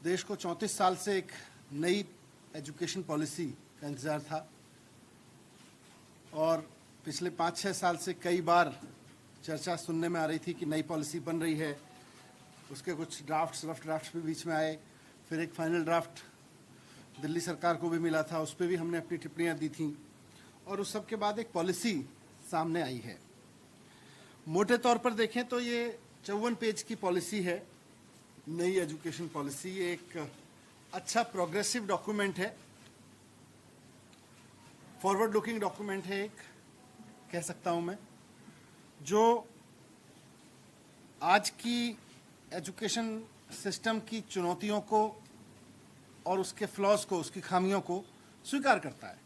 देश को 34 साल से एक नई एजुकेशन पॉलिसी का इंतज़ार था और पिछले 5-6 साल से कई बार चर्चा सुनने में आ रही थी कि नई पॉलिसी बन रही है। उसके कुछ रफ ड्राफ्ट्स भी बीच में आए, फिर एक फाइनल ड्राफ्ट दिल्ली सरकार को भी मिला था, उस पर भी हमने अपनी टिप्पणियां दी थीं और उस सब के बाद एक पॉलिसी सामने आई है। मोटे तौर पर देखें तो ये 54 पेज की पॉलिसी है, नई एजुकेशन पॉलिसी। ये एक अच्छा प्रोग्रेसिव डॉक्यूमेंट है, फॉरवर्ड लुकिंग डॉक्यूमेंट है, एक कह सकता हूं मैं, जो आज की एजुकेशन सिस्टम की चुनौतियों को और उसके फ्लॉज को, उसकी खामियों को स्वीकार करता है।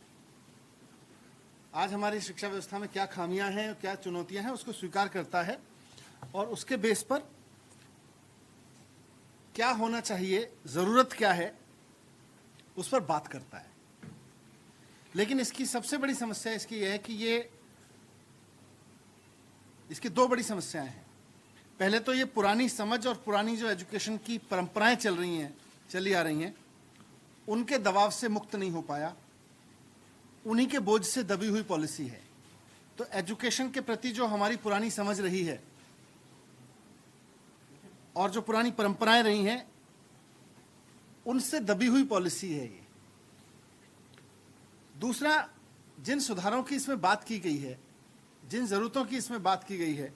आज हमारी शिक्षा व्यवस्था में क्या खामियां हैं, क्या चुनौतियां हैं, उसको स्वीकार करता है और उसके बेस पर क्या होना चाहिए, जरूरत क्या है, उस पर बात करता है। लेकिन इसकी सबसे बड़ी समस्या इसकी यह है कि इसकी दो बड़ी समस्याएं हैं। पहले तो ये पुरानी समझ और पुरानी जो एजुकेशन की परंपराएं चली आ रही हैं, उनके दबाव से मुक्त नहीं हो पाया, उन्हीं के बोझ से दबी हुई पॉलिसी है। तो एजुकेशन के प्रति जो हमारी पुरानी समझ रही है और जो पुरानी परंपराएं रही हैं, उनसे दबी हुई पॉलिसी है ये। दूसरा, जिन सुधारों की इसमें बात की गई है, जिन जरूरतों की इसमें बात की गई है,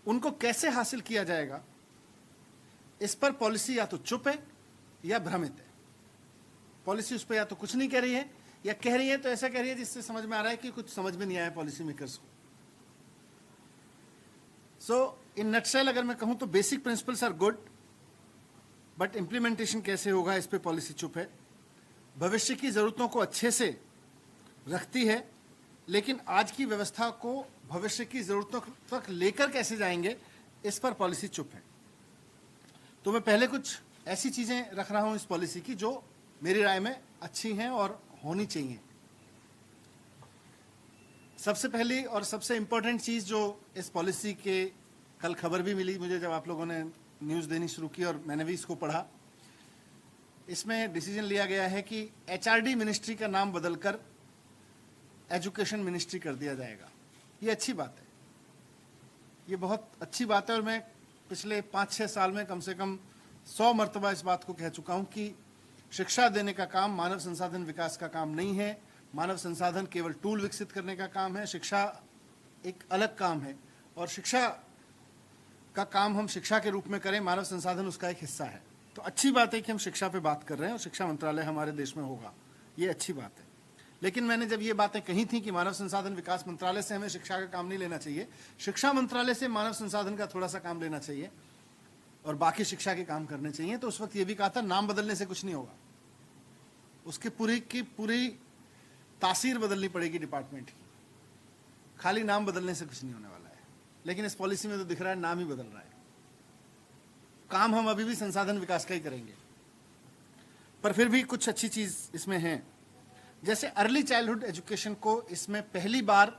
उनको कैसे हासिल किया जाएगा, इस पर पॉलिसी या तो चुप है या भ्रमित है। पॉलिसी उस पर या तो कुछ नहीं कह रही है या कह रही है तो ऐसा कह रही है जिससे समझ में आ रहा है कि कुछ समझ में नहीं आया पॉलिसी मेकर्स को। सो इन नटशेल अगर मैं कहूं तो basic principles are good, but implementation कैसे होगा इस पे पॉलिसी चुप है। भविष्य की जरूरतों को अच्छे से रखती है, लेकिन आज की व्यवस्था को भविष्य की जरूरतों तक लेकर कैसे जाएंगे, इस पर पॉलिसी चुप है। तो मैं पहले कुछ ऐसी चीजें रख रहा हूं इस पॉलिसी की जो मेरी राय में अच्छी हैं और होनी चाहिए। सबसे पहली और सबसे इंपॉर्टेंट चीज जो इस पॉलिसी के, कल खबर भी मिली मुझे जब आप लोगों ने न्यूज़ देनी शुरू की और मैंने भी इसको पढ़ा, इसमें डिसीजन लिया गया है कि एचआरडी मिनिस्ट्री का नाम बदलकर एजुकेशन मिनिस्ट्री कर दिया जाएगा। ये अच्छी बात है, ये बहुत अच्छी बात है और मैं पिछले 5-6 साल में कम से कम 100 मरतबा इस बात को कह चुका हूं कि शिक्षा देने का काम मानव संसाधन विकास का काम नहीं है। मानव संसाधन केवल टूल विकसित करने का काम है, शिक्षा एक अलग काम है और शिक्षा का काम हम शिक्षा के रूप में करें, मानव संसाधन उसका एक हिस्सा है। तो अच्छी बात है कि हम शिक्षा पे बात कर रहे हैं और शिक्षा मंत्रालय हमारे देश में होगा, ये अच्छी बात है। लेकिन मैंने जब ये बातें कही थी कि मानव संसाधन विकास मंत्रालय से हमें शिक्षा का काम नहीं लेना चाहिए, शिक्षा मंत्रालय से मानव संसाधन का थोड़ा सा काम लेना चाहिए और बाकी शिक्षा के काम करने चाहिए, तो उस वक्त ये भी कहा था नाम बदलने से कुछ नहीं होगा, उसकी पूरी तासीर बदलनी पड़ेगी डिपार्टमेंट की, खाली नाम बदलने से कुछ नहीं होने वाला है। लेकिन इस पॉलिसी में तो दिख रहा है नाम ही बदल रहा है, काम हम अभी भी संसाधन विकास का ही करेंगे। पर फिर भी कुछ अच्छी चीज इसमें है, जैसे अर्ली चाइल्डहुड एजुकेशन को इसमें पहली बार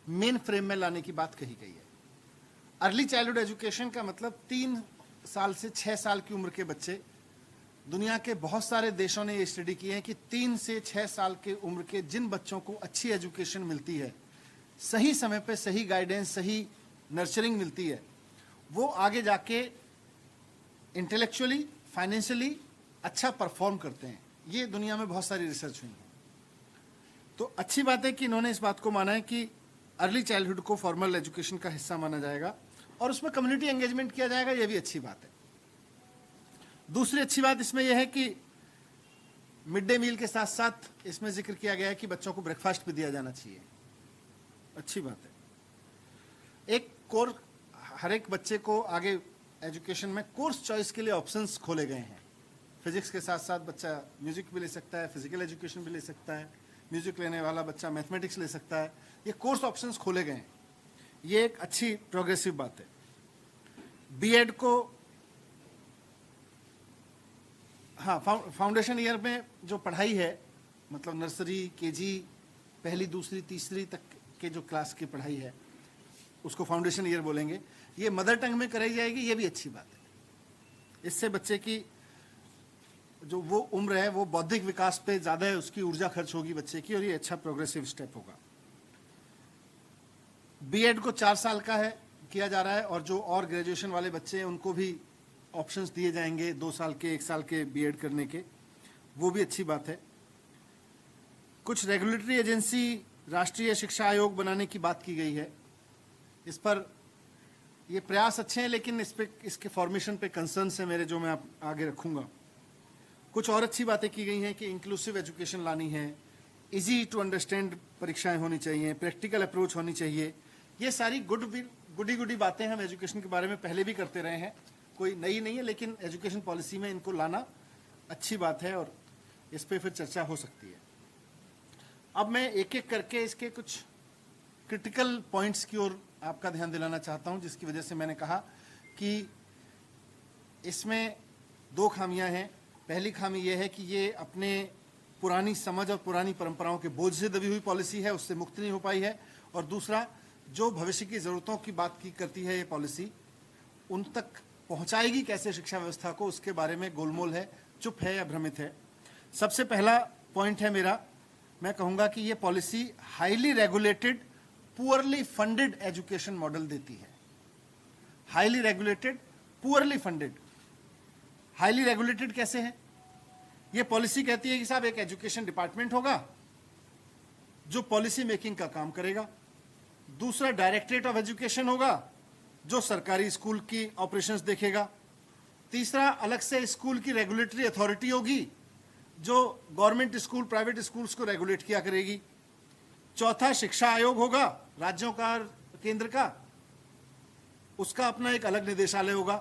मेन फ्रेम में लाने की बात कही गई है। अर्ली चाइल्डहुड एजुकेशन का मतलब 3 साल से 6 साल की उम्र के बच्चे, दुनिया के बहुत सारे देशों ने ये स्टडी की है कि 3 से 6 साल के उम्र के जिन बच्चों को अच्छी एजुकेशन मिलती है, सही समय पे सही गाइडेंस, सही नर्चरिंग मिलती है, वो आगे जाके इंटेलेक्चुअली, फाइनेंशियली अच्छा परफॉर्म करते हैं। ये दुनिया में बहुत सारी रिसर्च हुई है। तो अच्छी बात है कि इन्होंने इस बात को माना है कि अर्ली चाइल्डहुड को फॉर्मल एजुकेशन का हिस्सा माना जाएगा और उसमें कम्युनिटी एंगेजमेंट किया जाएगा, ये भी अच्छी बात है। दूसरी अच्छी बात इसमें यह है कि मिड डे मील के साथ साथ इसमें जिक्र किया गया है कि बच्चों को ब्रेकफास्ट भी दिया जाना चाहिए, अच्छी बात है। एक कोर्स, हर एक बच्चे को आगे एजुकेशन में कोर्स चॉइस के लिए ऑप्शंस खोले गए हैं। फिजिक्स के साथ साथ बच्चा म्यूजिक भी ले सकता है, फिजिकल एजुकेशन भी ले सकता है, म्यूजिक लेने वाला बच्चा मैथमेटिक्स ले सकता है, ये कोर्स ऑप्शंस खोले गए हैं, ये एक अच्छी प्रोग्रेसिव बात है। बीएड को, हाँ, फाउंडेशन ईयर में जो पढ़ाई है, मतलब नर्सरी, केजी, पहली, दूसरी, तीसरी तक के जो क्लास की पढ़ाई है, उसको फाउंडेशन ईयर बोलेंगे, ये मदर टंग में कराई जाएगी, ये भी अच्छी बात है। इससे बच्चे की जो वो उम्र है वो बौद्धिक विकास पे ज़्यादा है, उसकी ऊर्जा खर्च होगी बच्चे की, और ये अच्छा प्रोग्रेसिव स्टेप होगा। बीएड को 4 साल का है किया जा रहा है, और जो और ग्रेजुएशन वाले बच्चे हैं उनको भी ऑप्शंस दिए जाएंगे 2 साल के 1 साल के बीएड करने के, वो भी अच्छी बात है। कुछ रेगुलेटरी एजेंसी राष्ट्रीय शिक्षा आयोग बनाने की बात की गई है। इस पर ये प्रयास अच्छे हैं, लेकिन इस पे इसके फॉर्मेशन पे कंसर्न्स है मेरे, जो मैं आगे रखूंगा। कुछ और अच्छी बातें की गई हैं कि इंक्लूसिव एजुकेशन लानी है, इजी टू अंडरस्टैंड परीक्षाएं होनी चाहिए, प्रैक्टिकल अप्रोच होनी चाहिए। ये सारी गुडी बातें हम एजुकेशन के बारे में पहले भी करते रहे हैं, कोई नई नहीं है, लेकिन एजुकेशन पॉलिसी में इनको लाना अच्छी बात है और इस पर फिर चर्चा हो सकती है। अब मैं एक एक करके इसके कुछ क्रिटिकल पॉइंट्स की ओर आपका ध्यान दिलाना चाहता हूं, जिसकी वजह से मैंने कहा कि इसमें 2 खामियां हैं। पहली खामी यह है कि ये अपने पुरानी समझ और पुरानी परंपराओं के बोझ से दबी हुई पॉलिसी है, उससे मुक्त नहीं हो पाई है। और दूसरा, जो भविष्य की ज़रूरतों की बात की करती है ये पॉलिसी, उन तक पहुंचाएगी कैसे शिक्षा व्यवस्था को, उसके बारे में गोलमोल है, चुप है या भ्रमित है। सबसे पहला पॉइंट है मेरा, मैं कहूँगा कि ये policy highly regulated poorly funded education model देती है। Highly regulated poorly funded. Highly regulated कैसे है? ये पॉलिसी कहती है कि साहब एक एजुकेशन डिपार्टमेंट होगा जो पॉलिसी मेकिंग का काम करेगा, दूसरा डायरेक्टरेट ऑफ एजुकेशन होगा जो सरकारी स्कूल की ऑपरेशंस देखेगा, तीसरा अलग से स्कूल की रेगुलेटरी अथॉरिटी होगी जो गवर्नमेंट स्कूल प्राइवेट स्कूल्स को रेगुलेट किया करेगी, चौथा शिक्षा आयोग होगा राज्यों का केंद्र का, उसका अपना एक अलग निदेशालय होगा,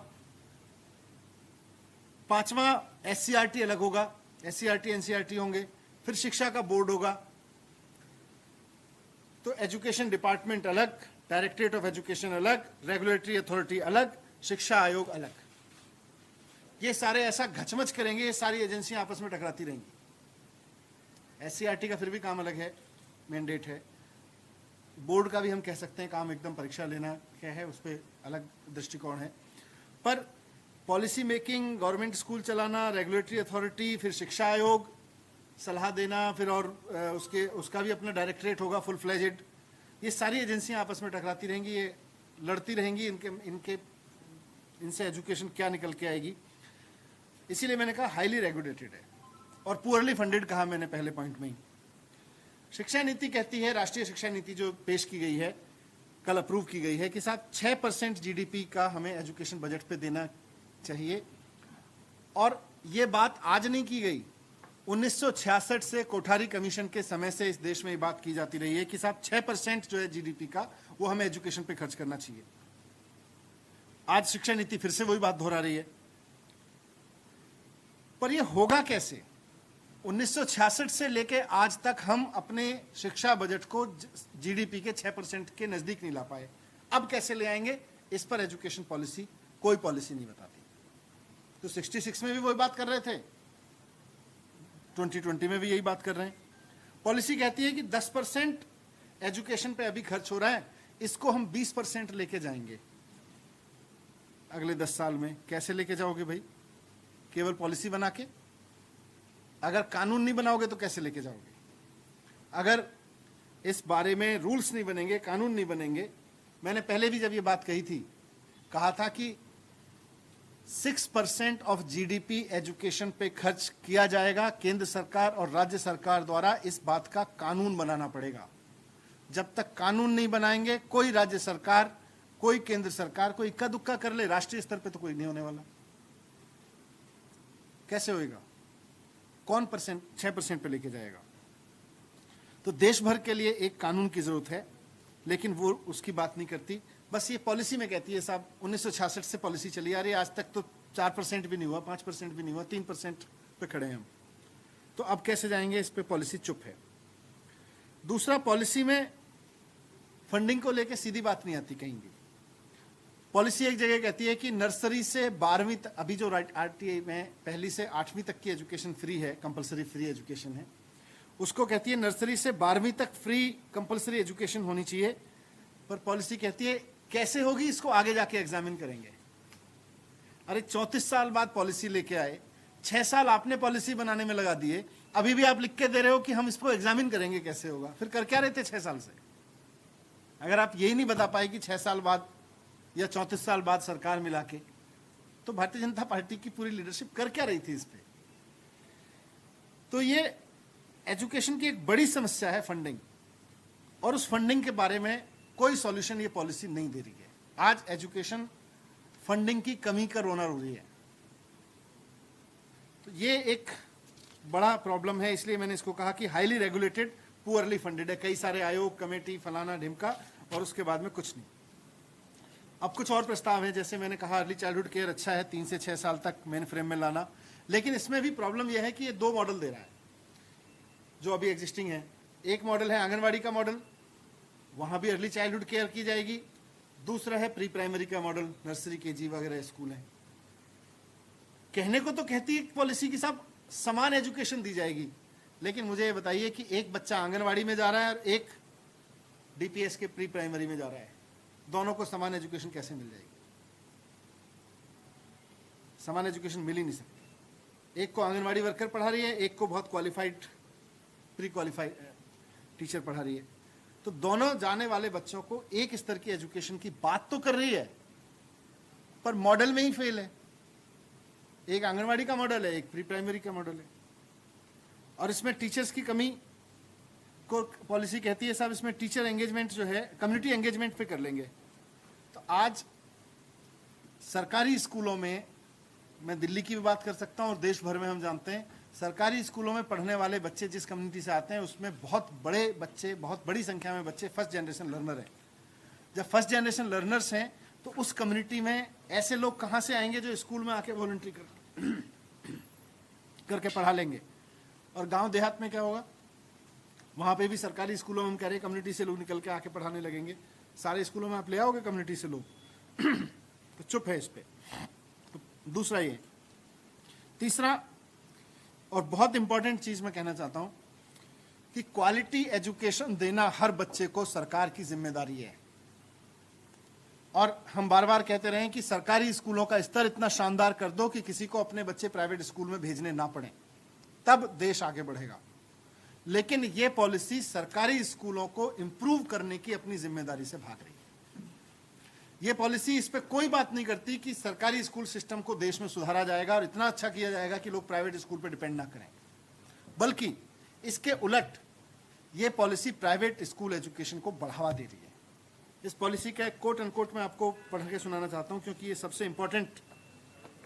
पांचवा एससीईआरटी अलग होगा, एससीईआरटी एनसीईआरटी होंगे, फिर शिक्षा का बोर्ड होगा। तो एजुकेशन डिपार्टमेंट अलग, डायरेक्टरेट ऑफ एजुकेशन अलग, रेगुलेटरी अथॉरिटी अलग, शिक्षा आयोग अलग। ये सारे ऐसा घचमच करेंगे, ये सारी एजेंसियां आपस में टकराती रहेंगी। एससीईआरटी का फिर भी काम अलग है, मैंडेट है। बोर्ड का भी हम कह सकते हैं काम एकदम परीक्षा लेना क्या है, उस पर अलग दृष्टिकोण है। पर पॉलिसी मेकिंग, गवर्नमेंट स्कूल चलाना, रेगुलेटरी अथॉरिटी, फिर शिक्षा आयोग, सलाह देना, फिर और उसका भी अपना डायरेक्टरेट होगा फुल फ्लेजेड। ये सारी एजेंसियां आपस में टकराती रहेंगी, ये लड़ती रहेंगी, इनसे एजुकेशन क्या निकल के आएगी। इसीलिए मैंने कहा हाईली रेगुलेटेड है और पुअरली फंडेड कहा मैंने पहले पॉइंट में ही। शिक्षा नीति कहती है, राष्ट्रीय शिक्षा नीति जो पेश की गई है, कल अप्रूव की गई है, कि साहब 6% जीडीपी का हमें एजुकेशन बजट पे देना चाहिए। और ये बात आज नहीं की गई, 1966 से कोठारी कमीशन के समय से इस देश में ये बात की जाती रही है कि साहब 6% जो है जीडीपी का वो हमें एजुकेशन पे खर्च करना चाहिए। आज शिक्षा नीति फिर से वही बात दोहरा रही है। पर ये होगा कैसे? 1966 से लेके आज तक हम अपने शिक्षा बजट को जीडीपी के 6% के नजदीक नहीं ला पाए। अब कैसे ले आएंगे? इस पर एजुकेशन पॉलिसी कोई पॉलिसी नहीं बताती। तो 66 में भी वही बात कर रहे थे, 2020 में भी यही बात कर रहे हैं। पॉलिसी कहती है कि 10% एजुकेशन पे अभी खर्च हो रहा है, इसको हम 20% लेके जाएंगे अगले 10 साल में। कैसे लेके जाओगे भाई? केवल पॉलिसी बना के? अगर कानून नहीं बनाओगे तो कैसे लेके जाओगे? अगर इस बारे में रूल्स नहीं बनेंगे, कानून नहीं बनेंगे। मैंने पहले भी जब ये बात कही थी, कहा था कि 6% ऑफ जीडीपी एजुकेशन पे खर्च किया जाएगा। केंद्र सरकार और राज्य सरकार द्वारा इस बात का कानून बनाना पड़ेगा। जब तक कानून नहीं बनाएंगे, कोई राज्य सरकार, कोई केंद्र सरकार, कोई इक्का दुक्का कर ले, राष्ट्रीय स्तर पे तो कोई नहीं होने वाला। कैसे होएगा? कौन 6% पे लेके जाएगा? तो देश भर के लिए एक कानून की जरूरत है, लेकिन वो उसकी बात नहीं करती। बस ये पॉलिसी में कहती है साहब 1966 से पॉलिसी चली आ रही है, आज तक तो 4% भी नहीं हुआ, 5% भी नहीं हुआ, 3% पे खड़े हैं हम। तो अब कैसे जाएंगे? इस पे पॉलिसी चुप है। दूसरा, पॉलिसी में फंडिंग को लेके सीधी बात नहीं आती कहीं भी। पॉलिसी एक जगह कहती है कि नर्सरी से 12वीं तक, अभी जो आरटीआई में पहली से 8वीं तक की एजुकेशन फ्री है, कंपलसरी फ्री एजुकेशन है, उसको कहती है नर्सरी से 12वीं तक फ्री कंपलसरी एजुकेशन होनी चाहिए। पर पॉलिसी कहती है कैसे होगी, इसको आगे जाके एग्जामिन करेंगे। अरे 34 साल बाद पॉलिसी लेके आए, 6 साल आपने पॉलिसी बनाने में लगा दिए, अभी भी आप लिख के दे रहे हो कि हम इसको एग्जामिन करेंगे कैसे होगा, फिर कर क्या रहे थे 6 साल से? अगर आप यही नहीं बता पाए कि 6 साल बाद या 34 साल बाद सरकार मिला के, तो भारतीय जनता पार्टी की पूरी लीडरशिप कर क्या रही थी इस पे? तो ये एजुकेशन की एक बड़ी समस्या है फंडिंग, और उस फंडिंग के बारे में कोई सॉल्यूशन ये पॉलिसी नहीं दे रही है। आज एजुकेशन फंडिंग की कमी का रोना रो रही है, तो ये एक बड़ा प्रॉब्लम है। इसलिए मैंने इसको कहा कि हाईली रेगुलेटेड, पुअरली फंडेड है। कई सारे आयोग, कमेटी, फलाना ढिमका, और उसके बाद में कुछ नहीं। अब कुछ और प्रस्ताव है, जैसे मैंने कहा अर्ली चाइल्डहुड केयर अच्छा है, 3 से 6 साल तक मेन फ्रेम में लाना, लेकिन इसमें भी प्रॉब्लम यह है कि ये 2 मॉडल दे रहा है जो अभी एग्जिस्टिंग है। एक मॉडल है आंगनवाड़ी का मॉडल, वहां भी अर्ली चाइल्डहुड केयर की जाएगी। दूसरा है प्री प्राइमरी का मॉडल, नर्सरी, केजी वगैरह स्कूल है। कहने को तो कहती है पॉलिसी की साहब समान एजुकेशन दी जाएगी, लेकिन मुझे ये बताइए कि एक बच्चा आंगनवाड़ी में जा रहा है और एक डीपीएस के प्री प्राइमरी में जा रहा है, दोनों को समान एजुकेशन कैसे मिल जाएगी? समान एजुकेशन मिल ही नहीं सकती। एक को आंगनवाड़ी वर्कर पढ़ा रही है, एक को बहुत क्वालिफाइड प्री क्वालिफाइड टीचर पढ़ा रही है, तो दोनों जाने वाले बच्चों को एक स्तर की एजुकेशन की बात तो कर रही है, पर मॉडल में ही फेल है। एक आंगनवाड़ी का मॉडल है, एक प्री प्राइमरी का मॉडल है, और इसमें टीचर्स की कमी को पॉलिसी कहती है साहब इसमें टीचर एंगेजमेंट जो है कम्युनिटी एंगेजमेंट पे कर लेंगे। तो आज सरकारी स्कूलों में, मैं दिल्ली की भी बात कर सकता हूं और देश भर में हम जानते हैं, सरकारी स्कूलों में पढ़ने वाले बच्चे जिस कम्युनिटी से आते हैं उसमें बहुत बड़े बच्चे, बहुत बड़ी संख्या में बच्चे फर्स्ट जनरेशन लर्नर हैं। जब फर्स्ट जनरेशन लर्नर्स हैं तो उस कम्युनिटी में ऐसे लोग कहाँ से आएंगे जो स्कूल में आके वॉलंटरी करके पढ़ा लेंगे? और गांव देहात में क्या होगा? वहां पे भी सरकारी स्कूलों में हम कह रहे हैं कम्युनिटी से लोग निकल के आके पढ़ाने लगेंगे। सारे स्कूलों में आप ले आओगे कम्युनिटी से लोग? तो चुप है इस पे। तो दूसरा ये। तीसरा और बहुत इंपॉर्टेंट चीज मैं कहना चाहता हूं कि क्वालिटी एजुकेशन देना हर बच्चे को सरकार की जिम्मेदारी है। और हम बार बार कहते रहे कि सरकारी स्कूलों का स्तर इतना शानदार कर दो कि किसी को अपने बच्चे प्राइवेट स्कूल में भेजने ना पड़े, तब देश आगे बढ़ेगा। लेकिन यह पॉलिसी सरकारी स्कूलों को इंप्रूव करने की अपनी जिम्मेदारी से भाग रही है। यह पॉलिसी इस पे कोई बात नहीं करती कि सरकारी स्कूल सिस्टम को देश में सुधारा जाएगा और इतना अच्छा किया जाएगा कि लोग प्राइवेट स्कूल पर डिपेंड ना करें, बल्कि इसके उलट यह पॉलिसी प्राइवेट स्कूल एजुकेशन को बढ़ावा दे रही है। इस पॉलिसी का एक कोट अनकोट मैं आपको पढ़ के सुनाना चाहता हूं, क्योंकि ये सबसे इंपॉर्टेंट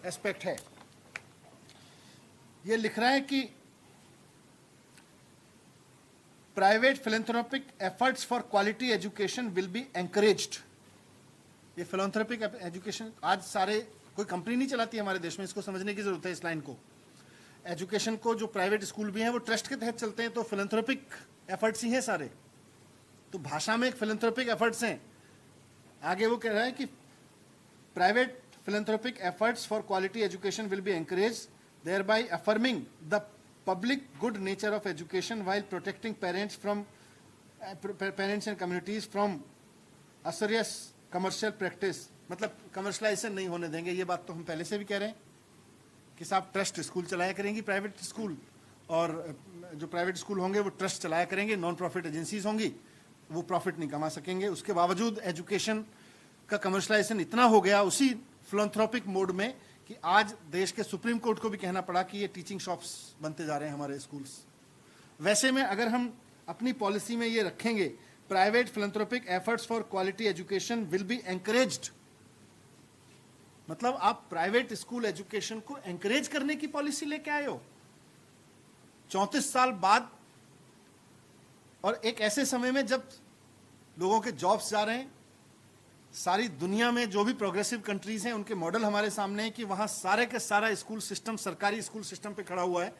एस्पेक्ट है। ये लिख रहा है कि private philanthropic efforts for quality education will be encouraged. ये फिलैंथ्रोपिक एजुकेशन आज सारे कोई कंपनी नहीं चलाती हमारे देश में, इसको समझने की जरूरत है इस लाइन को। एजुकेशन को जो प्राइवेट स्कूल भी हैं वो ट्रस्ट के तहत चलते हैं, तो फिलैंथ्रोपिक एफर्ट्स ही हैं सारे। तो भाषा में एक फिलैंथ्रोपिक एफर्ट्स हैं, आगे वो कह रहा है कि private philanthropic efforts for quality education will be encouraged, thereby affirming the public good nature of education while protecting parents and communities from usurious commercial practice। मतलब कमर्शलाइजेशन नहीं होने देंगे। ये बात तो हम पहले से भी कह रहे हैं कि साहब ट्रस्ट स्कूल चलाया करेंगी प्राइवेट स्कूल, और जो प्राइवेट स्कूल होंगे वो ट्रस्ट चलाया करेंगे, नॉन प्रॉफिट एजेंसीज होंगी, वो प्रॉफिट नहीं कमा सकेंगे। उसके बावजूद एजुकेशन का कमर्शलाइजेशन इतना हो गया उसी फिलैंथ्रोपिक मोड में कि आज देश के सुप्रीम कोर्ट को भी कहना पड़ा कि ये टीचिंग शॉप्स बनते जा रहे हैं हमारे स्कूल्स। वैसे में अगर हम अपनी पॉलिसी में ये रखेंगे private philanthropic efforts for quality education will be encouraged, मतलब आप प्राइवेट स्कूल एजुकेशन को एनकरेज करने की पॉलिसी लेके आए हो 34 साल बाद, और एक ऐसे समय में जब लोगों के जॉब्स जा रहे हैं। सारी दुनिया में जो भी प्रोग्रेसिव कंट्रीज हैं उनके मॉडल हमारे सामने है कि वहां सारे का सारा स्कूल सिस्टम सरकारी स्कूल सिस्टम पे खड़ा हुआ है।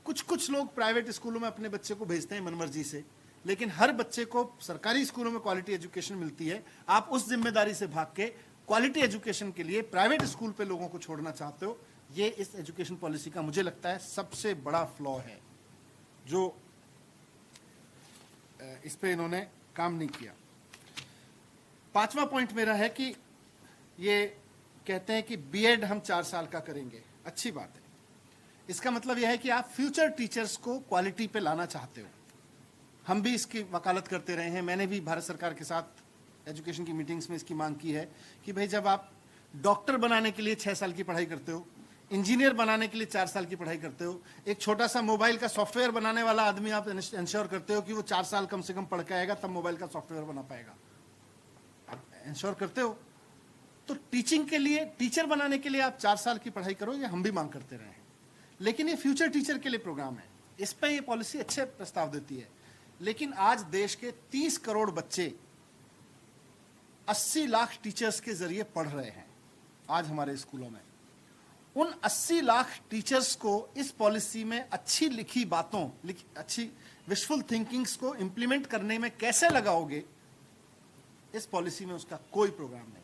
कुछ लोग प्राइवेट स्कूलों में अपने बच्चे को भेजते हैं मनमर्जी से, लेकिन हर बच्चे को सरकारी स्कूलों में क्वालिटी एजुकेशन मिलती है। आप उस जिम्मेदारी से भाग के क्वालिटी एजुकेशन के लिए प्राइवेट स्कूल पे लोगों को छोड़ना चाहते हो। ये इस एजुकेशन पॉलिसी का मुझे लगता है सबसे बड़ा फ्लॉ है, जो इस पे इन्होंने काम नहीं किया। 5वां पॉइंट मेरा है कि ये कहते हैं कि बीएड हम 4 साल का करेंगे, अच्छी बात है, इसका मतलब यह है कि आप फ्यूचर टीचर्स को क्वालिटी पे लाना चाहते हो। हम भी इसकी वकालत करते रहे हैं। मैंने भी भारत सरकार के साथ एजुकेशन की मीटिंग्स में इसकी मांग की है कि भाई जब आप डॉक्टर बनाने के लिए 6 साल की पढ़ाई करते हो, इंजीनियर बनाने के लिए 4 साल की पढ़ाई करते हो, एक छोटा सा मोबाइल का सॉफ्टवेयर बनाने वाला आदमी आप इंश्योर करते हो कि वो 4 साल कम से कम पढ़ के आएगा तब मोबाइल का सॉफ्टवेयर बना पाएगा, आप इंश्योर करते हो। तो टीचिंग के लिए, टीचर बनाने के लिए आप 4 साल की पढ़ाई करो, ये हम भी मांग करते रहे हैं। लेकिन ये फ्यूचर टीचर के लिए प्रोग्राम है, इस पर ये पॉलिसी अच्छे प्रस्ताव देती है। लेकिन आज देश के 30 करोड़ बच्चे 80 लाख टीचर्स के जरिए पढ़ रहे हैं आज हमारे स्कूलों में। उन 80 लाख टीचर्स को इस पॉलिसी में अच्छी लिखी बातों, अच्छी विशफुल थिंकिंग्स को इंप्लीमेंट करने में कैसे लगाओगे, इस पॉलिसी में उसका कोई प्रोग्राम नहीं।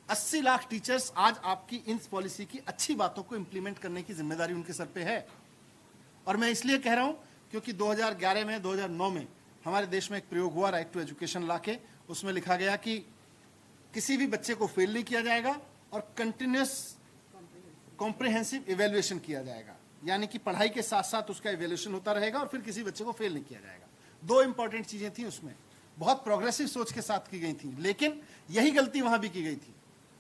80 लाख टीचर्स आज आपकी इन पॉलिसी की अच्छी बातों को इंप्लीमेंट करने की जिम्मेदारी उनके सर पे है। और मैं इसलिए कह रहा हूं क्योंकि 2011 में, 2009 में हमारे देश में एक प्रयोग हुआ राइट टू एजुकेशन ला के। उसमें लिखा गया कि किसी भी बच्चे को फेल नहीं किया जाएगा और कंटिन्यूअस कॉम्प्रिहेंसिव इवैल्यूएशन किया जाएगा, यानी कि पढ़ाई के साथ साथ उसका इवैल्यूएशन होता रहेगा और फिर किसी बच्चे को फेल नहीं किया जाएगा। 2 इंपॉर्टेंट चीजें थी उसमें, बहुत प्रोग्रेसिव सोच के साथ की गई थी, लेकिन यही गलती वहां भी की गई थी।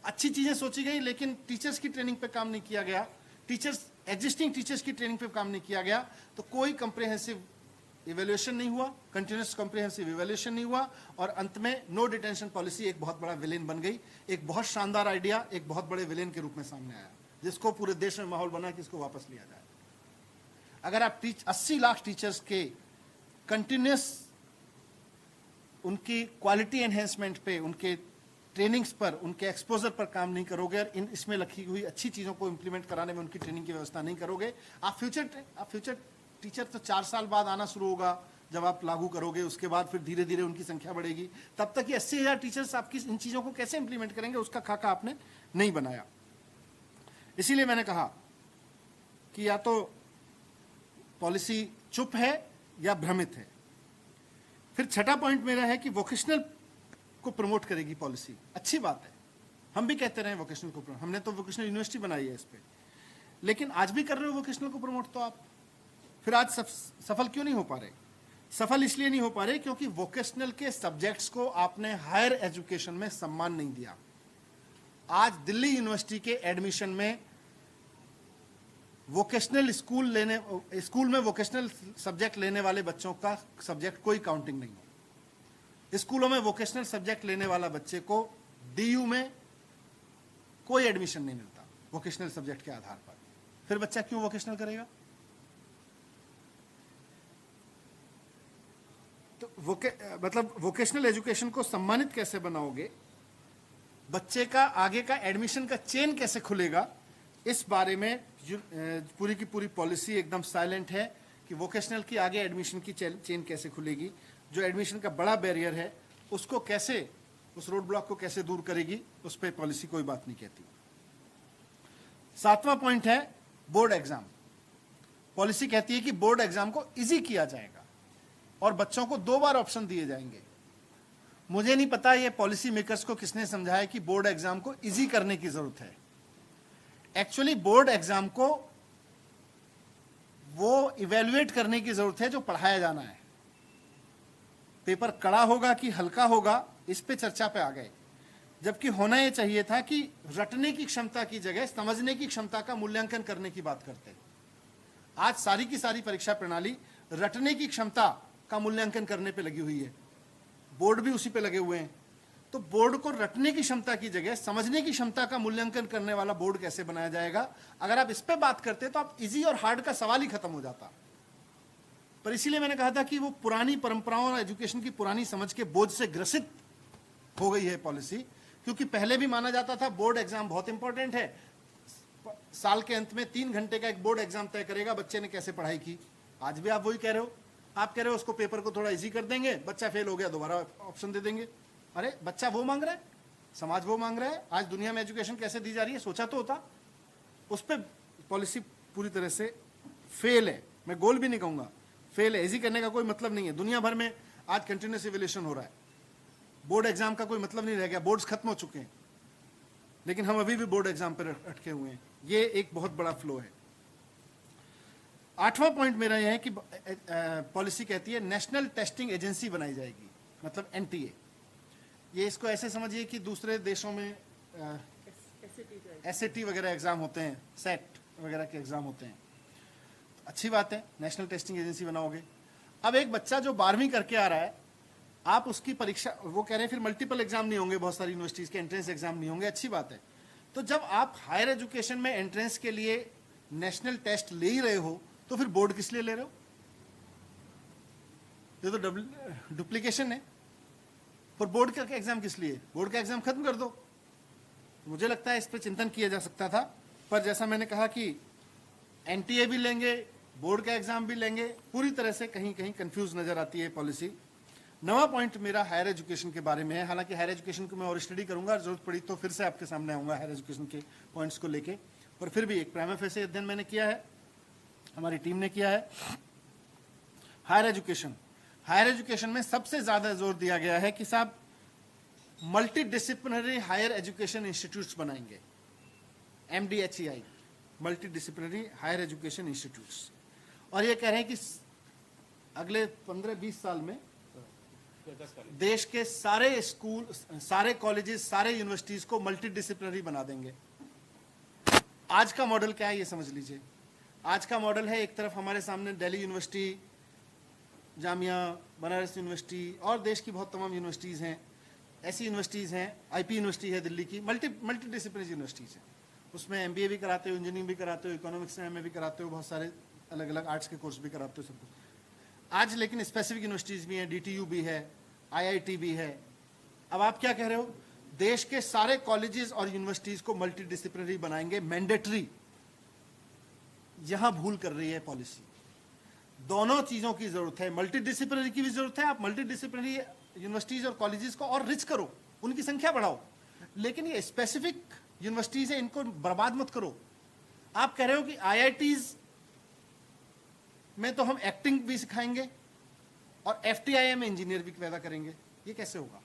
अच्छी चीजें सोची गई लेकिन टीचर्स की ट्रेनिंग पे काम नहीं किया गया, एग्जिस्टिंग टीचर्स की ट्रेनिंग पे काम नहीं किया गया, तो कोई कंप्रिहेंसिव इवैल्यूएशन नहीं हुआ, कंटिन्यूअस कॉम्प्रिहेंसिव इवैल्यूएशन नहीं हुआ और अंत में नो डिटेंशन पॉलिसी एक बहुत बड़ा विलेन बन गई। एक बहुत शानदार आइडिया एक बहुत बड़े विलेन के रूप में सामने आया, जिसको पूरे देश में माहौल बना कि इसको वापस लिया जाए। अगर आप 80 लाख टीचर्स के कंटिन्यूअस उनकी क्वालिटी एनहेंसमेंट पे, उनके ट्रेनिंग्स पर, उनके एक्सपोजर पर काम नहीं करोगे और इसमें लिखी हुई अच्छी चीज़ों को इंप्लीमेंट कराने में उनकी ट्रेनिंग की व्यवस्था नहीं करोगे, आप फ्यूचर टीचर तो 4 साल बाद आना शुरू होगा जब आप लागू करोगे, उसके बाद फिर धीरे धीरे उनकी संख्या बढ़ेगी। तब तक ये 80,000 टीचर्स आपकी इन चीज़ों को कैसे इंप्लीमेंट करेंगे, उसका खाका आपने नहीं बनाया। इसीलिए मैंने कहा कि या तो पॉलिसी चुप है या भ्रमित है। फिर छठा पॉइंट मेरा है कि वोकेशनल को प्रमोट करेगी पॉलिसी, अच्छी बात है, हम भी कहते रहे वोकेशनल को प्रमोट, हमने तो वोकेशनल यूनिवर्सिटी बनाई है इस पे, लेकिन आज भी कर रहे हो वोकेशनल को प्रमोट, तो आप फिर आज सफल क्यों नहीं हो पा रहे? सफल इसलिए नहीं हो पा रहे क्योंकि वोकेशनल के सब्जेक्ट्स को आपने हायर एजुकेशन में सम्मान नहीं दिया। आज दिल्ली यूनिवर्सिटी के एडमिशन में वोकेशनल स्कूल में वोकेशनल सब्जेक्ट लेने वाले बच्चों का सब्जेक्ट कोई काउंटिंग नहीं है। स्कूलों में वोकेशनल सब्जेक्ट लेने वाला बच्चे को डीयू में कोई एडमिशन नहीं मिलता वोकेशनल सब्जेक्ट के आधार पर। फिर बच्चा क्यों वोकेशनल करेगा? तो मतलब वोकेशनल एजुकेशन को सम्मानित कैसे बनाओगे, बच्चे का आगे का एडमिशन का चेन कैसे खुलेगा, इस बारे में पूरी की पूरी पॉलिसी एकदम साइलेंट है कि वोकेशनल की आगे एडमिशन की चेन कैसे खुलेगी, जो एडमिशन का बड़ा बैरियर है उसको कैसे, उस रोड ब्लॉक को कैसे दूर करेगी, उस पर पॉलिसी कोई बात नहीं कहती। 7वां पॉइंट है बोर्ड एग्जाम। पॉलिसी कहती है कि बोर्ड एग्जाम को इजी किया जाएगा और बच्चों को 2 बार ऑप्शन दिए जाएंगे। मुझे नहीं पता ये पॉलिसी मेकर्स को किसने समझाया कि बोर्ड एग्जाम को इजी करने की जरूरत है। एक्चुअली बोर्ड एग्जाम को वो इवेल्युएट करने की जरूरत है जो पढ़ाया जाना है। पेपर कड़ा होगा कि हल्का होगा, इस पे चर्चा पे आ गए, जबकि होना यह चाहिए था कि रटने की क्षमता की जगह समझने की क्षमता का मूल्यांकन करने की बात करते हैं। आज सारी की सारी परीक्षा प्रणाली रटने की क्षमता का मूल्यांकन करने पे लगी हुई है, बोर्ड भी उसी पे लगे हुए हैं। तो बोर्ड को रटने की क्षमता की जगह समझने की क्षमता का मूल्यांकन करने वाला बोर्ड कैसे बनाया जाएगा? अगर आप इस पे बात करते तो आप इजी और हार्ड का सवाल ही खत्म हो जाता। पर इसीलिए मैंने कहा था कि वो पुरानी परंपराओं और एजुकेशन की पुरानी समझ के बोझ से ग्रसित हो गई है पॉलिसी, क्योंकि पहले भी माना जाता था बोर्ड एग्जाम बहुत इंपॉर्टेंट है, साल के अंत में 3 घंटे का एक बोर्ड एग्जाम तय करेगा बच्चे ने कैसे पढ़ाई की। आज भी आप वही कह रहे हो, आप कह रहे हो उसको पेपर को थोड़ा इजी कर देंगे, बच्चा फेल हो गया दोबारा ऑप्शन दे देंगे। अरे बच्चा वो मांग रहा है, समाज वो मांग रहा है। आज दुनिया में एजुकेशन कैसे दी जा रही है सोचा तो होता। उस पर पॉलिसी पूरी तरह से फेल है, मैं गोल भी नहीं कहूंगा, फेल है। इजी करने का कोई मतलब नहीं है। दुनिया भर में आज कंटिन्यूस इवैल्यूएशन हो रहा है, बोर्ड एग्जाम का कोई मतलब नहीं रह गया, बोर्ड्स खत्म हो चुके हैं, लेकिन हम अभी भी बोर्ड एग्जाम पर अटके हुए हैं। ये एक बहुत बड़ा फ्लो है। 8वां पॉइंट मेरा यह है कि पॉलिसी कहती है नेशनल टेस्टिंग एजेंसी बनाई जाएगी, मतलब एनटीए। ये इसको ऐसे समझिए कि दूसरे देशों में एसएटी वगैरह एग्जाम होते हैं, सेट वगैरह के एग्जाम होते हैं। तो अच्छी बात है, नेशनल टेस्टिंग एजेंसी बनाओगे। अब एक बच्चा जो 12वीं करके आ रहा है, आप उसकी परीक्षा, वो कह रहे हैं फिर मल्टीपल एग्जाम नहीं होंगे, बहुत सारी यूनिवर्सिटीज के एंट्रेंस एग्जाम नहीं होंगे, अच्छी बात है। तो जब आप हायर एजुकेशन में एंट्रेंस के लिए नेशनल टेस्ट ले ही रहे हो, तो फिर बोर्ड किस लिए ले रहे हो? ये तो डुप्लीकेशन है। पर बोर्ड का एग्जाम किस लिए? बोर्ड का एग्जाम खत्म कर दो। मुझे लगता है इस पर चिंतन किया जा सकता था, पर जैसा मैंने कहा कि एनटीए भी लेंगे, बोर्ड का एग्जाम भी लेंगे, पूरी तरह से कहीं कहीं कंफ्यूज नजर आती है पॉलिसी। 9वां पॉइंट मेरा हायर एजुकेशन के बारे में है। हालांकि हायर एजुकेशन को मैं और स्टडी करूंगा, जरूरत पड़ी तो फिर से आपके सामने आऊंगा हायर एजुकेशन के पॉइंट्स को लेके, पर फिर भी एक प्राइमा फेसी अध्ययन मैंने किया है, हमारी टीम ने किया है। हायर एजुकेशन में सबसे ज्यादा जोर दिया गया है कि साहब multidisciplinary higher education institutes बनाएंगे, MDHEI, multidisciplinary higher education institutes. और ये कह रहे हैं कि अगले 15-20 साल में देश के सारे स्कूल, सारे कॉलेजेस, सारे यूनिवर्सिटीज को मल्टी डिसिप्लिनरी बना देंगे। आज का मॉडल क्या है ये समझ लीजिए। आज का मॉडल है, एक तरफ हमारे सामने दिल्ली यूनिवर्सिटी, जामिया, बनारस यूनिवर्सिटी और देश की बहुत तमाम यूनिवर्सिटीज़ हैं, ऐसी यूनिवर्सिटीज़ हैं, IP यूनिवर्सिटी है दिल्ली की, मल्टी डिसिप्लिनरी यूनिवर्सिटीज़ हैं। उसमें MBA भी कराते हो, इंजीनियरिंग भी कराते हो, इकोनॉमिक्स में MA भी कराते हो, बहुत सारे अलग अलग आर्ट्स के कोर्स भी कराते हो, सब कुछ। आज लेकिन स्पेसिफिक यूनिवर्सिटीज़ भी हैं, DTU भी है, IIT भी है। अब आप क्या कह रहे हो? देश के सारे कॉलेजेस और यूनिवर्सिटीज़ को मल्टी डिसिप्लिनरी बनाएंगे, मैंडेटरी। यहां भूल कर रही है पॉलिसी। दोनों चीजों की जरूरत है, मल्टी डिसिप्लिनरी की भी जरूरत है। आप मल्टी डिसिप्लिनरी यूनिवर्सिटीज और कॉलेजेस को और रिच करो, उनकी संख्या बढ़ाओ, लेकिन ये स्पेसिफिक यूनिवर्सिटीज है, इनको बर्बाद मत करो। आप कह रहे हो कि IITs में तो हम एक्टिंग भी सिखाएंगे और FTII में इंजीनियर भी पैदा करेंगे, ये कैसे होगा?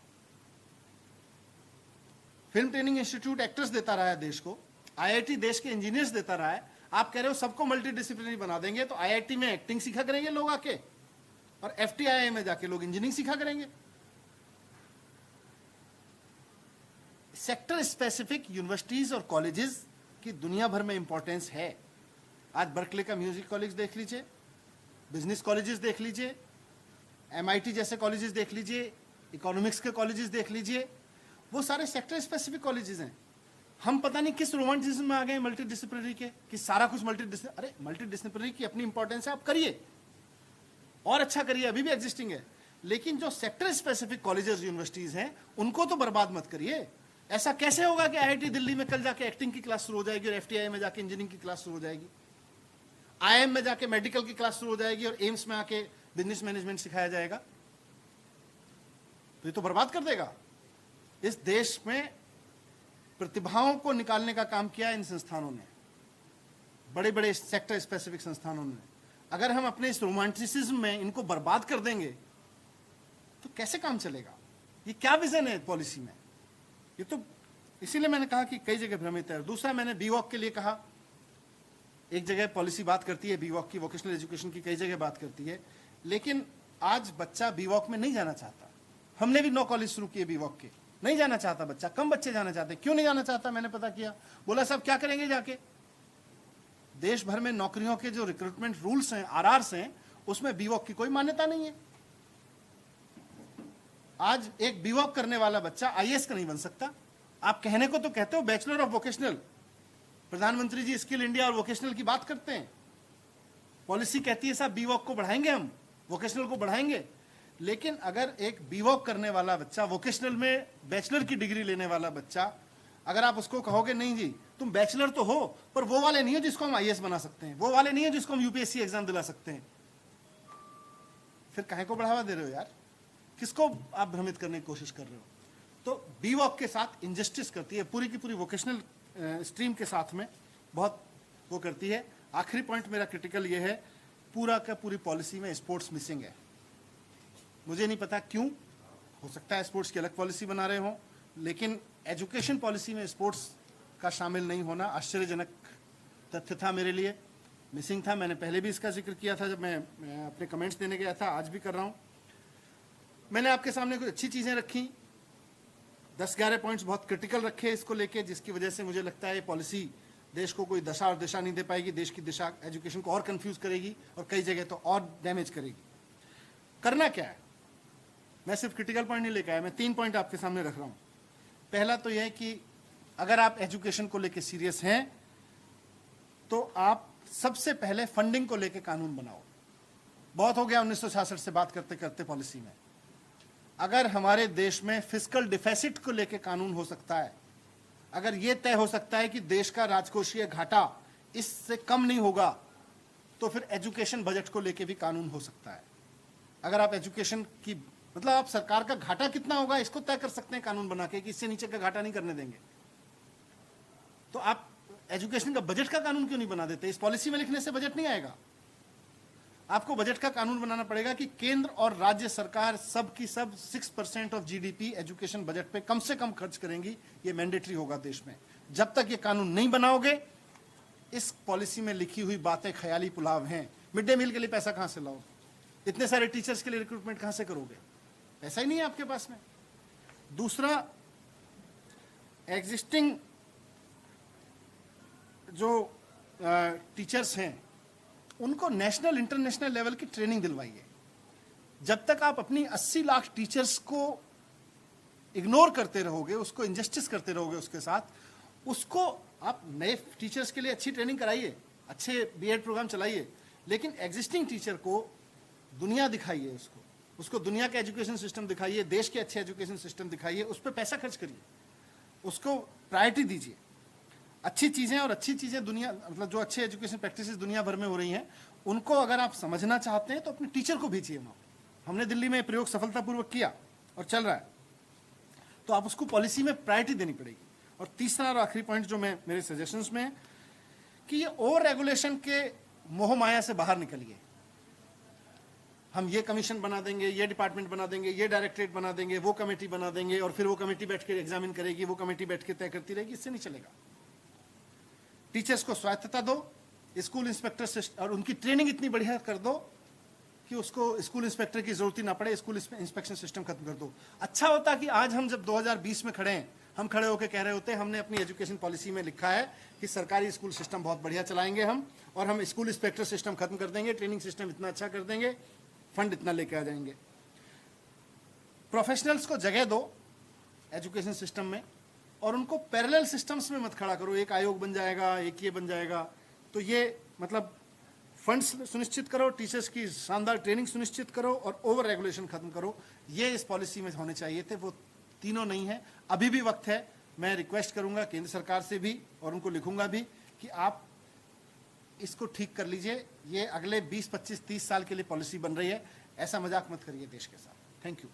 फिल्म ट्रेनिंग इंस्टीट्यूट एक्टर्स देता रहा है देश को, IIT देश के इंजीनियर्स देता रहा है। आप कह रहे हो सबको मल्टी डिसिप्लिनरी बना देंगे, तो IIT में एक्टिंग सीखा करेंगे लोग आके, और FTII में जाके लोग इंजीनियरिंग सीखा करेंगे। सेक्टर स्पेसिफिक यूनिवर्सिटीज और कॉलेजेस की दुनिया भर में इंपॉर्टेंस है। आज बर्कले का म्यूजिक कॉलेज देख लीजिए, बिजनेस कॉलेजेस देख लीजिए, MIT जैसे कॉलेजेस देख लीजिए, इकोनॉमिक्स के कॉलेजेस देख लीजिए, वो सारे सेक्टर स्पेसिफिक कॉलेजेस हैं। हम पता नहीं किस रोमांटिज्म में आ गए मल्टी डिसिप्लिनरी के, कि सारा कुछ अरे मल्टी डिसिप्लिनरी की अपनी इंपॉर्टेंस है, आप करिए और अच्छा करिए, अभी भी एग्जिस्टिंग है। लेकिन जो सेक्टर स्पेसिफिक कॉलेजेस यूनिवर्सिटीज हैं, उनको तो बर्बाद मत करिए। ऐसा कैसे होगा कि IIT दिल्ली में कल जाके एक्टिंग की क्लास शुरू हो जाएगी और FTII में जाके इंजीनियरिंग की क्लास शुरू हो जाएगी, IIM में जाके मेडिकल की क्लास शुरू हो जाएगी और एम्स में आके बिजनेस मैनेजमेंट सिखाया जाएगा? तो ये तो बर्बाद कर देगा। इस देश में प्रतिभाओं को निकालने का काम किया इन संस्थानों ने, बड़े बड़े सेक्टर स्पेसिफिक संस्थानों ने। अगर हम अपने इस रोमांटिसिज्म में इनको बर्बाद कर देंगे तो कैसे काम चलेगा? ये क्या विजन है पॉलिसी में? ये तो इसीलिए मैंने कहा कि कई जगह भ्रमित है। दूसरा, मैंने BVOC के लिए कहा, एक जगह पॉलिसी बात करती है BVOC की, वोकेशनल एजुकेशन की कई जगह बात करती है, लेकिन आज बच्चा BVOC में नहीं जाना चाहता। हमने भी 9 कॉलेज शुरू किए BVOC के, नहीं जाना चाहता बच्चा, कम बच्चे जाना चाहते। क्यों नहीं जाना चाहता? मैंने पता किया, बोला साहब क्या करेंगे जाके? देश भर में नौकरियों के जो रिक्रूटमेंट रूल्स हैं, RRs हैं, उसमें BVOC की कोई मान्यता नहीं है। आज एक BVOC करने वाला बच्चा IAS का नहीं बन सकता। आप कहने को तो कहते हो बैचलर ऑफ वोकेशनल, प्रधानमंत्री जी स्किल इंडिया और वोकेशनल की बात करते हैं, पॉलिसी कहती है साहब BVOC को बढ़ाएंगे, हम वोकेशनल को बढ़ाएंगे। लेकिन अगर एक BVOC करने वाला बच्चा, वोकेशनल में बैचलर की डिग्री लेने वाला बच्चा, अगर आप उसको कहोगे नहीं जी तुम बैचलर तो हो, पर वो वाले नहीं हो जिसको हम IAS बना सकते हैं, वो वाले नहीं हो जिसको हम UPSC एग्जाम दिला सकते हैं, फिर काहे को बढ़ावा दे रहे हो यार? किसको आप भ्रमित करने की कोशिश कर रहे हो? तो BVOC के साथ इंजस्टिस करती है, पूरी की पूरी वोकेशनल स्ट्रीम के साथ में बहुत वो करती है। आखिरी पॉइंट मेरा क्रिटिकल ये है, पूरा का पूरी पॉलिसी में स्पोर्ट्स मिसिंग है। मुझे नहीं पता क्यों, हो सकता है स्पोर्ट्स की अलग पॉलिसी बना रहे हो, लेकिन एजुकेशन पॉलिसी में स्पोर्ट्स का शामिल नहीं होना आश्चर्यजनक तथ्य था मेरे लिए। मिसिंग था। मैंने पहले भी इसका जिक्र किया था जब मैं अपने कमेंट्स देने गया था, आज भी कर रहा हूं। मैंने आपके सामने कुछ अच्छी चीजें रखी, 10-11 पॉइंट्स बहुत क्रिटिकल रखे इसको लेके, जिसकी वजह से मुझे लगता है ये पॉलिसी देश को कोई दशा और दिशा नहीं दे पाएगी, देश की दिशा एजुकेशन को और कंफ्यूज करेगी और कई जगह तो और डैमेज करेगी। करना क्या है, मैं सिर्फ क्रिटिकल पॉइंट नहीं लेकर आया, मैं 3 पॉइंट आपके सामने रख रहा हूं। पहला तो यह है कि अगर आप एजुकेशन को लेकर सीरियस हैं तो आप सबसे पहले फंडिंग को लेकर कानून बनाओ। बहुत हो गया 1966 से बात करते करते पॉलिसी में। अगर हमारे देश में फिस्कल डिफिसिट को लेकर कानून हो सकता है, अगर यह तय हो सकता है कि देश का राजकोषीय घाटा इससे कम नहीं होगा, तो फिर एजुकेशन बजट को लेकर भी कानून हो सकता है। अगर आप एजुकेशन की मतलब आप सरकार का घाटा कितना होगा इसको तय कर सकते हैं कानून बना के कि इससे नीचे का घाटा नहीं करने देंगे, तो आप एजुकेशन का बजट का कानून क्यों नहीं बना देते? इस पॉलिसी में लिखने से बजट नहीं आएगा। आपको बजट का कानून बनाना पड़ेगा कि केंद्र और राज्य सरकार सब की सब 6% ऑफ जीडीपी एजुकेशन बजट पे कम से कम खर्च करेंगी। ये मैंडेटरी होगा देश में। जब तक ये कानून नहीं बनाओगे, इस पॉलिसी में लिखी हुई बातें ख्याली पुलाव हैं। मिड डे मील के लिए पैसा कहां से लाओ? इतने सारे टीचर्स के लिए रिक्रूटमेंट कहां से करोगे? पैसा ही नहीं है आपके पास में। दूसरा, एग्जिस्टिंग जो टीचर्स हैं उनको नेशनल इंटरनेशनल लेवल की ट्रेनिंग दिलवाइए। जब तक आप अपनी 80 लाख टीचर्स को इग्नोर करते रहोगे, उसको इंजस्टिस करते रहोगे उसके साथ, उसको आप नए टीचर्स के लिए अच्छी ट्रेनिंग कराइए, अच्छे बीएड प्रोग्राम चलाइए, लेकिन एग्जिस्टिंग टीचर को दुनिया दिखाइए, उसको दुनिया का एजुकेशन सिस्टम दिखाइए, देश के अच्छे एजुकेशन सिस्टम दिखाइए, उस पर पैसा खर्च करिए, उसको प्रायोरिटी दीजिए। अच्छी चीज़ें और अच्छी चीज़ें दुनिया मतलब जो अच्छे एजुकेशन प्रैक्टिसेस दुनिया भर में हो रही हैं, उनको अगर आप समझना चाहते हैं तो अपने टीचर को भेजिए वहाँ। हमने दिल्ली में प्रयोग सफलतापूर्वक किया और चल रहा है, तो आप उसको पॉलिसी में प्रायोरिटी देनी पड़ेगी। और तीसरा और आखिरी पॉइंट जो मैं मेरे सजेशंस में है कि ये ओवर रेगुलेशन के मोह माया से बाहर निकलिए। हम ये कमीशन बना देंगे, ये डिपार्टमेंट बना देंगे, ये डायरेक्टरेट बना देंगे, वो कमेटी बना देंगे और फिर वो कमेटी बैठ के एग्जामिन करेगी, वो कमेटी बैठ के तय करती रहेगी, इससे नहीं चलेगा। टीचर्स को स्वायत्तता दो, स्कूल इंस्पेक्टर से और उनकी ट्रेनिंग इतनी बढ़िया कर दो कि उसको स्कूल इंस्पेक्टर की जरूरत ही ना पड़े, स्कूल इंस्पेक्शन सिस्टम खत्म कर दो। अच्छा होता कि आज हम जब 2020 में खड़े हैं, हम खड़े होकर कह रहे होते हमने अपनी एजुकेशन पॉलिसी में लिखा है कि सरकारी स्कूल सिस्टम बहुत बढ़िया चलाएंगे हम, और हम स्कूल इंस्पेक्टर सिस्टम खत्म कर देंगे, ट्रेनिंग सिस्टम इतना अच्छा कर देंगे, फंड इतना लेके आ जाएंगे। प्रोफेशनल्स को जगह दो एजुकेशन सिस्टम में और उनको पैरेलल सिस्टम्स में मत खड़ा करो। एक आयोग बन जाएगा, एक ये बन जाएगा, तो ये मतलब फंड्स सुनिश्चित करो, टीचर्स की शानदार ट्रेनिंग सुनिश्चित करो और ओवर रेगुलेशन खत्म करो। ये इस पॉलिसी में होने चाहिए थे, वो तीनों नहीं है। अभी भी वक्त है। मैं रिक्वेस्ट करूंगा केंद्र सरकार से भी और उनको लिखूंगा भी कि आप इसको ठीक कर लीजिए। ये अगले 20, 25, 30 साल के लिए पॉलिसी बन रही है, ऐसा मजाक मत करिए देश के साथ। Thank you.